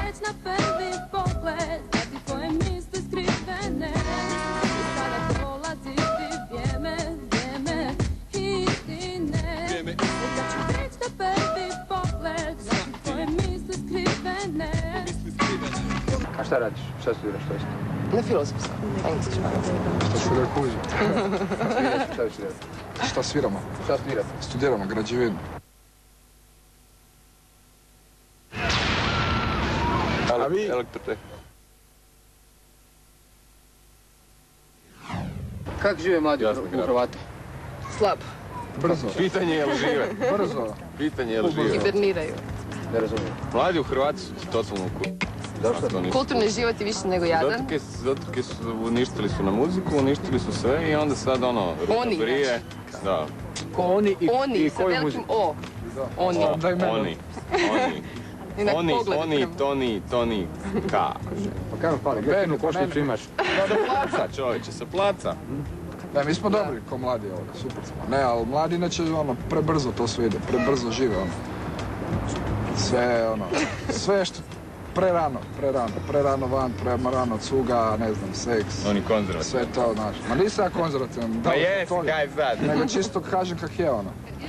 Već na prvi pogled, znati tvoje misli skrivene. Sada dolazi ti vrijeme istine. Kad ću već na prvi pogled, znati tvoje misli skrivene. A šta radiš? Šta studiraš? Što isto? Na filozofskom, engleski španac. Šta svira kuži? Šta studirate? Šta sviramo? Šta studirate? Studiramo građevinu. A vi? Elektroteh. Kako žive mladi u Hrvati? Slab. Brzo. Pitanje je li žive? Brzo. Pitanje je li žive? Hiberniraju. Ne razumijem. Mladi u Hrvati su totalno Zašto? Kulturni život je više nego jadan. Zato kaj su uništili su na muziku, uništili su sve i onda sad Oni, prije. Da. Ko oni i Oni, sa koju velikim muziku? O. Oni. Daj mene. Oni. I na pogled Toni, ka. Pa kako pali? Gdje košnicu imaš? Da placa, čovječe, sa placa. Ne, mi smo dobri ko mladi ovdje, super smo. Ne, ali mladi inače prebrzo to sve ide, prebrzo žive sve što prerano van, prerano cuga, ne znam, seks. Oni konzervativni. Sve to, znaš. Ma nisam ja konzervativan. Pa jesi, kaj sad? Nego čisto kažem kak je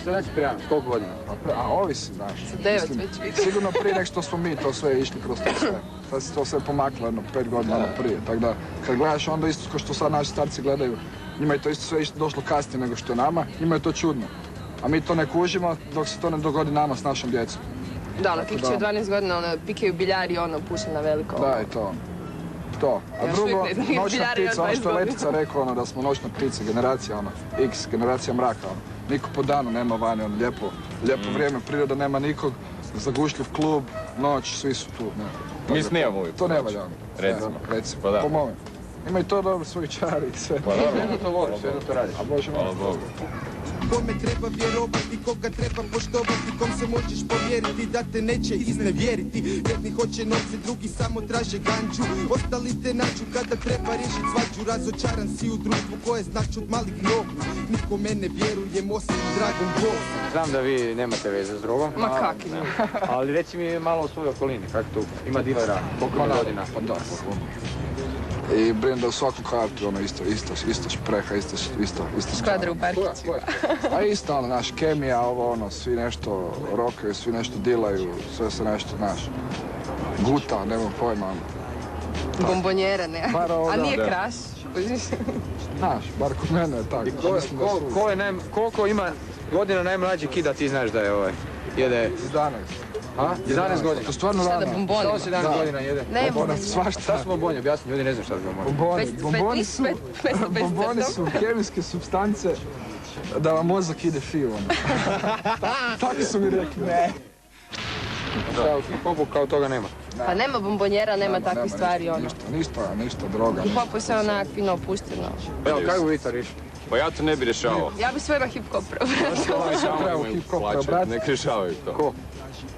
Šta znači prerano? Koliko godina? A ovisi, znaš. 9 Mislim, već vidim. sigurno prije nek što smo mi to sve išli kroz to sve. Sad se to sve pomaklo 5 godina prije. Tako da, kad gledaš onda isto kao što sad naši starci gledaju, njima je to isto sve došlo kasnije nego što je nama, njima je to čudno. A mi to ne kužimo dok se to ne dogodi nama s našom djecom. Da, klikće od 12 godina, pikaju biljari, puše na veliko. Da, je to. To. A Ja još drugo, uvijek ne znam, noćna biljari ptica, od 20 što je godina. Letica rekao, da smo noćna ptica, generacija X, generacija mraka. Niko po danu nema vani, lijepo vrijeme, priroda nema nikog, zagušljiv klub, noć, svi su tu. Mi snijamo uvijek. To ne valja. Recimo. Recimo, Pa da. po mome. Ima i to dobro, svoji čari i sve. Pa dobro. Sve to voliš, sve to radiš. A Bože moj. Hvala Bogu. Kome treba vjerovati, koga treba poštovati, kom se možeš povjeriti da te neće iznevjeriti. Jedni hoće novce, drugi samo traže ganđu, ostali te nađu kada treba riješiti svađu. Razočaran si u društvu koje znači od malih nogu, nikome ne vjerujem osim dragom Bogu. Znam da vi nemate veze s drogom. Ma kaki ne. Ali reci mi malo o svojoj okolini, kako tu? Ima dilera, koliko ima godina? Pa da. I brinem da u svakom kvartu isto špreha, isto Skvadra u parkiću. A isto naš kemija, svi nešto rokaju, svi nešto dilaju, sve se nešto, guta, nemam pojma. Bombonjera, ne. Bar ovo, A nije da. kraš. Bar kod mene je tako. Koliko ima godina najmlađi kida ti znaš da je jede? 11. A? 11 godina. To stvarno Šta da rano. bombonima? Što 11 godina jede? Ne, Svašta. Šta su bomboni? Objasni, ljudi ne znaju šta su bomboni. Bomboni su kemijske supstance da vam mozak ide fivo. Tako su mi rekli. Ne. Šta, u hip-hopu kao toga nema? Pa nema bombonjera, nema takvih stvari. Ništa droga. Hip-hopu je sve onak fino opušteno. Evo, kako bi vi to riješili? Pa ja to ne bi rješavao. Ja bi svojima hip-hop Treba u hip-hop prebrati. Nek rješavaju to. Ko?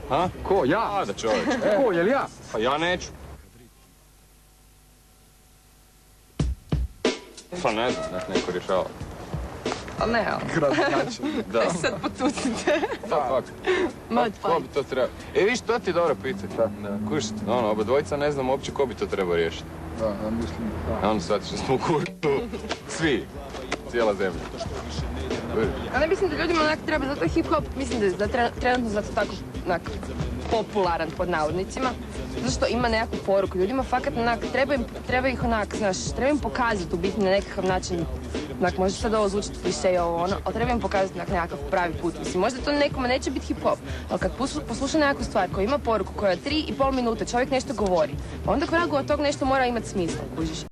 Ha? Ko? Ja? Da čovječe. Ko, jel ja? Pa ja neću. Pa ne znam, nek neko rješava. Ali ne, ali. Da. Sad potucite. Da, Mad ko bi to trebao? Viš, to ti je dobro pitanje. Kuš, oba dvojica ne znam uopće ko bi to trebao riješiti. Da, ja mislim, A onda shvatiš da smo u kurtu. Svi. Cijela zemlja. A ne mislim da ljudima onak treba, zato je hip-hop, mislim da je trenutno zato tako onak popularan pod navodnicima. Zato što ima nekakvu poruku. Ljudima fakat onak, treba ih onak, znaš, treba im pokazati u biti na nekakav način. Onak, može sad ovo zvučiti kliše i ovo ono, ali treba im pokazati onak nekakav pravi put. Mislim, možda to nekome neće biti hip-hop, ali kad posluša nekakvu stvar koja ima poruku, koja je 3,5 minute, čovjek nešto govori, onda kvragu od tog nešto mora imati smisla, kužiš.